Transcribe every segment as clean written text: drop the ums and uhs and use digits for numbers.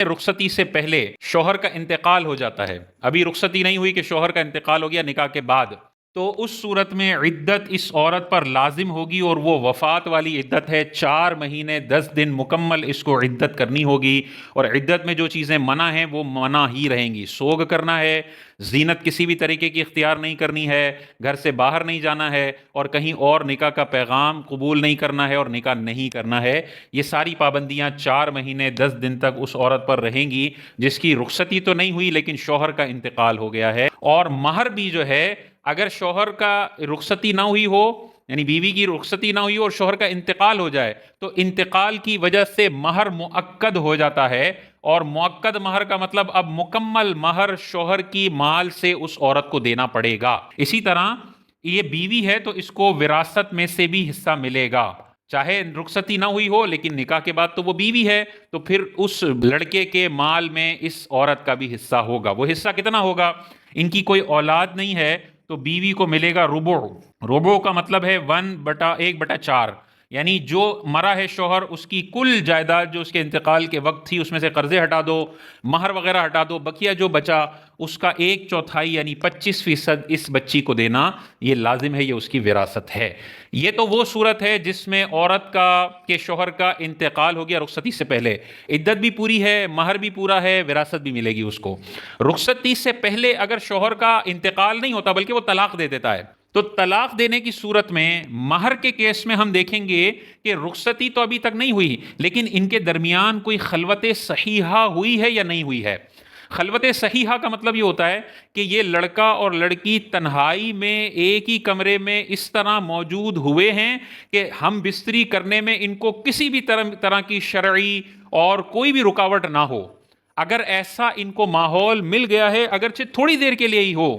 رخصتی سے پہلے شوہر کا انتقال ہو جاتا ہے، ابھی رخصتی نہیں ہوئی کہ شوہر کا انتقال ہو گیا نکاح کے بعد، تو اس صورت میں عدت اس عورت پر لازم ہوگی، اور وہ وفات والی عدت ہے، 4 مہینے 10 دن مکمل اس کو عدت کرنی ہوگی۔ اور عدت میں جو چیزیں منع ہیں وہ منع ہی رہیں گی، سوگ کرنا ہے، زینت کسی بھی طریقے کی اختیار نہیں کرنی ہے، گھر سے باہر نہیں جانا ہے، اور کہیں اور نکاح کا پیغام قبول نہیں کرنا ہے، اور نکاح نہیں کرنا ہے۔ یہ ساری پابندیاں 4 مہینے 10 دن تک اس عورت پر رہیں گی جس کی رخصتی تو نہیں ہوئی لیکن شوہر کا انتقال ہو گیا ہے۔ اور مہر بھی جو ہے، اگر شوہر کا رخصتی نہ ہوئی ہو، یعنی بیوی کی رخصتی نہ ہوئی ہو اور شوہر کا انتقال ہو جائے، تو انتقال کی وجہ سے مہر مؤکد ہو جاتا ہے، اور مؤکد مہر کا مطلب اب مکمل مہر شوہر کی مال سے اس عورت کو دینا پڑے گا۔ اسی طرح یہ بیوی ہے تو اس کو وراثت میں سے بھی حصہ ملے گا، چاہے رخصتی نہ ہوئی ہو لیکن نکاح کے بعد تو وہ بیوی ہے، تو پھر اس لڑکے کے مال میں اس عورت کا بھی حصہ ہوگا۔ وہ حصہ کتنا ہوگا؟ ان کی کوئی اولاد نہیں ہے تو بیوی کو ملے گا ربع۔ ربع کا مطلب ہے 1/4، یعنی جو مرا ہے شوہر اس کی کل جائیداد جو اس کے انتقال کے وقت تھی اس میں سے قرضے ہٹا دو، مہر وغیرہ ہٹا دو، بقیہ جو بچا اس کا 1/4 یعنی 25% اس بچی کو دینا یہ لازم ہے، یہ اس کی وراثت ہے۔ یہ تو وہ صورت ہے جس میں عورت کا کہ شوہر کا انتقال ہو گیا رخصتی سے پہلے، عدت بھی پوری ہے، مہر بھی پورا ہے، وراثت بھی ملے گی اس کو۔ رخصتی سے پہلے اگر شوہر کا انتقال نہیں ہوتا بلکہ وہ طلاق دے دیتا ہے، تو طلاق دینے کی صورت میں مہر کے کیس میں ہم دیکھیں گے کہ رخصتی تو ابھی تک نہیں ہوئی لیکن ان کے درمیان کوئی خلوت صحیحہ ہوئی ہے یا نہیں ہوئی ہے۔ خلوت صحیحہ کا مطلب یہ ہوتا ہے کہ یہ لڑکا اور لڑکی تنہائی میں ایک ہی کمرے میں اس طرح موجود ہوئے ہیں کہ ہم بستری کرنے میں ان کو کسی بھی طرح کی شرعی اور کوئی بھی رکاوٹ نہ ہو۔ اگر ایسا ان کو ماحول مل گیا ہے اگرچہ تھوڑی دیر کے لیے ہی ہو،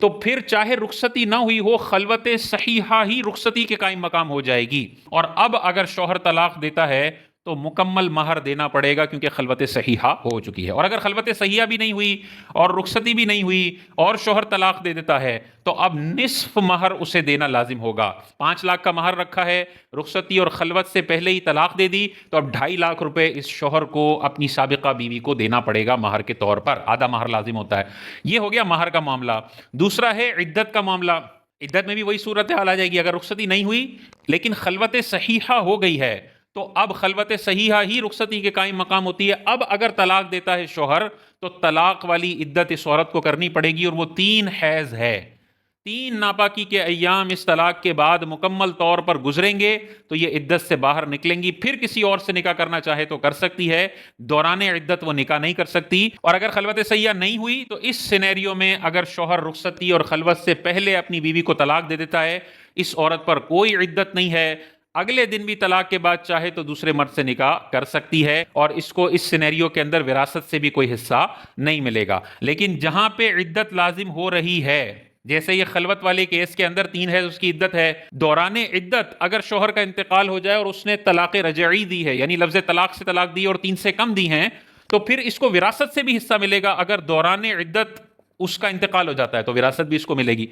تو پھر چاہے رخصتی نہ ہوئی ہو، خلوت صحیحہ ہی رخصتی کے قائم مقام ہو جائے گی۔ اور اب اگر شوہر طلاق دیتا ہے تو مکمل مہر دینا پڑے گا کیونکہ خلوت صحیحہ ہو چکی ہے۔ اور اگر خلوت صحیحہ بھی نہیں ہوئی اور رخصتی بھی نہیں ہوئی اور شوہر طلاق دے دیتا ہے تو اب نصف مہر اسے دینا لازم ہوگا۔ 5 لاکھ کا مہر رکھا ہے، رخصتی اور خلوت سے پہلے ہی طلاق دے دی، تو اب 2.5 لاکھ روپے اس شوہر کو اپنی سابقہ بیوی کو دینا پڑے گا مہر کے طور پر، آدھا مہر لازم ہوتا ہے۔ یہ ہو گیا مہر کا معاملہ۔ دوسرا ہے عدت کا معاملہ۔ عدت میں بھی وہی صورتحال آ جائے گی، اگر رخصتی نہیں ہوئی لیکن خلوت صحیحہ ہو گئی ہے تو اب خلوت صحیحہ ہی رخصتی کے قائم مقام ہوتی ہے۔ اب اگر طلاق دیتا ہے شوہر تو طلاق والی عدت اس عورت کو کرنی پڑے گی، اور وہ 3 حیض ہے۔ 3 ناپاکی کے ایام اس طلاق کے بعد مکمل طور پر گزریں گے تو یہ عدت سے باہر نکلیں گی، پھر کسی اور سے نکاح کرنا چاہے تو کر سکتی ہے، دوران عدت وہ نکاح نہیں کر سکتی۔ اور اگر خلوت صحیحہ نہیں ہوئی تو اس سینیریو میں اگر شوہر رخصتی اور خلوت سے پہلے اپنی بیوی کو طلاق دے دیتا ہے، اس عورت پر کوئی عدت نہیں ہے، اگلے دن بھی طلاق کے بعد چاہے تو دوسرے مرد سے نکاح کر سکتی ہے، اور اس کو اس سینیریو کے اندر وراثت سے بھی کوئی حصہ نہیں ملے گا۔ لیکن جہاں پہ عدت لازم ہو رہی ہے، جیسے یہ خلوت والے کیس کے اندر 3 حیض اس کی عدت ہے، دوران عدت اگر شوہر کا انتقال ہو جائے اور اس نے طلاق رجعی دی ہے، یعنی لفظ طلاق سے طلاق دی اور 3 سے کم دی ہیں، تو پھر اس کو وراثت سے بھی حصہ ملے گا۔ اگر دوران عدت اس کا انتقال ہو جاتا ہے تو وراثت بھی اس کو ملے گی۔